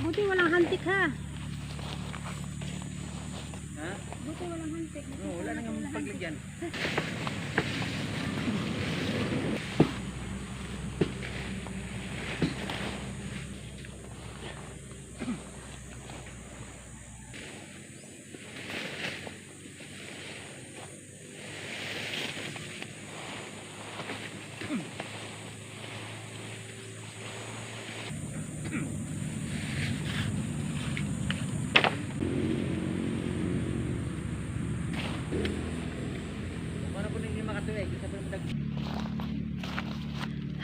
Buti walang hantik ha. Ha? Buti walang hantik. Oh, wala nang paglagyan.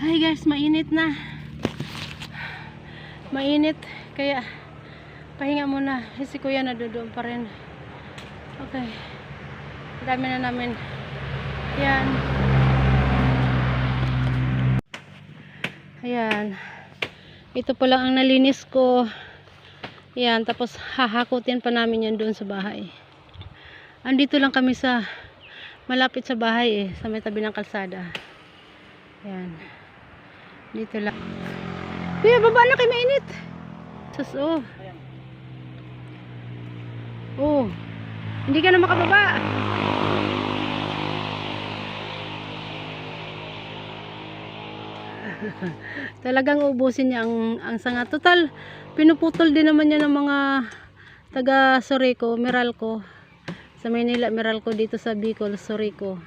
Hi guys, mainit na. Mainit, kaya pahinga muna. Si kuya nadudoon pa rin. Okay. Dami na namin. Yan. Ayan. Ito pa lang ang nalinis ko. Yan, tapos hahakutin pa namin yan doon sa bahay. Andito lang kami sa malapit sa bahay sa may tabi ng kalsada. Yan. Dito lang. Kuya, baba na kayo, mainit. Sus, oh. Oh. Hindi ka na makababa. Talagang ubusin niya ang sanga. Total, pinuputol din naman niya ng mga taga Sorrico, Meralco. Sa Maynila, Meralco, dito sa Bicol, Sorrico.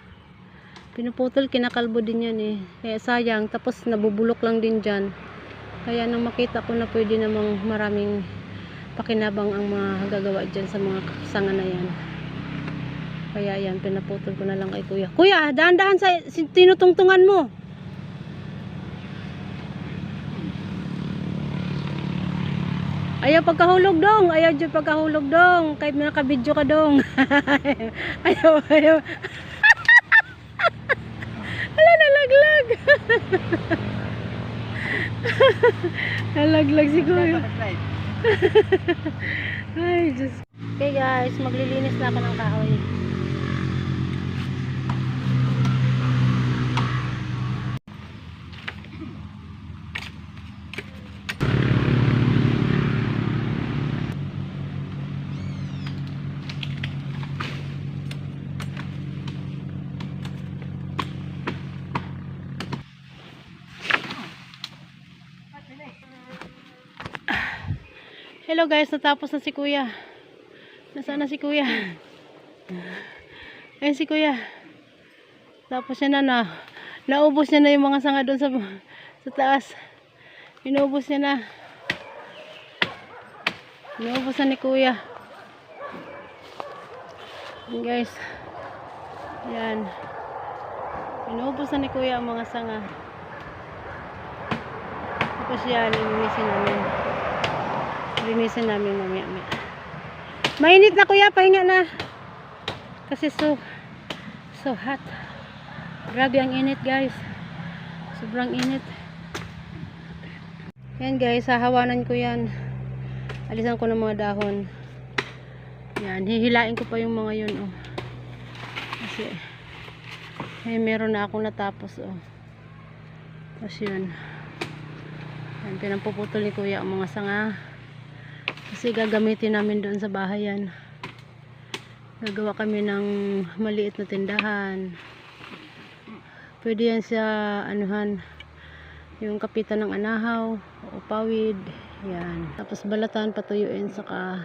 Pinuputol, kinakalbo din yan eh. Kaya sayang, tapos nabubulok lang din dyan. Kaya nang makita ko na pwede namang maraming pakinabang ang mga gagawa dyan sa mga sanga na yan. Kaya yan, pinaputol ko na lang kay kuya. Kuya, dahan-dahan sa tinutungtungan mo. Ayaw pagkahulog dong. Ayaw dyan pagkahulog dong. Kahit nakabidyo ka dong. Ayaw. Hala, nalaglag. Nalaglag si kuya. Ay, Diyos. Okay guys, maglilinis na ako ng kahoy. Hello guys, natapos na si kuya. Nasaan na si kuya? Ayun si kuya. Tapos niya na naubos niya na yung mga sanga doon sa taas. Inubos niya na. Inubos na ni kuya. Yan guys. Yan. Inubos na ni kuya ang mga sanga. Tapos yan, linisin namin mamaya. Mainit na kuya, pahinga na. Kasi so hot. Grabe ang init guys. Sobrang init. Yan guys, hahawanan ko yan. Alisan ko ng mga dahon. Yan, hihilain ko pa yung mga yun oh. Kasi meron na akong natapos oh. Tapos yun. Yan, pinampuputol ni kuya ang mga sanga. Kasi gagamitin namin doon sa bahay yan. Gagawa kami ng maliit na tindahan. Pwede yan sa anuhan, yung kapitan ng anahaw o pawid. Yan. Tapos balatan, patuyuin, saka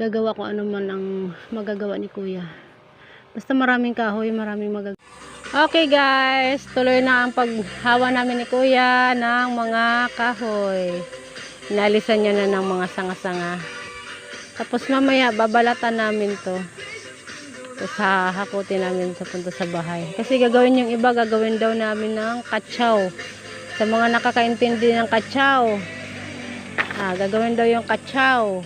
gagawa ko ano man ang magagawa ni kuya. Basta maraming kahoy, maraming magagawa. Okay guys, tuloy na ang paghawa namin ni kuya ng mga kahoy. Inalisan niya na ng mga sanga-sanga. Tapos mamaya babalatan namin to. Tapos hahakutin namin sa punta sa bahay. Kasi gagawin yung iba, gagawin daw namin ng katsaw. Sa mga nakakaintindi ng katsaw. Gagawin daw yung katsaw.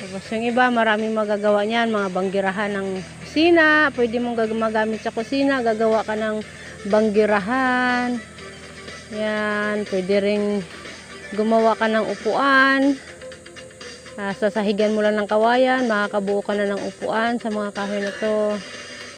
Tapos yung iba, maraming magagawa niyan. Mga banggirahan ng kusina. Pwede mong magamit sa kusina. Gagawa ka ng banggirahan. Yan. Pwede ring gumawa ka ng upuan. Sasahigan mo lang ng kawayan, makakabuo ka na ng upuan sa mga kahoy na to.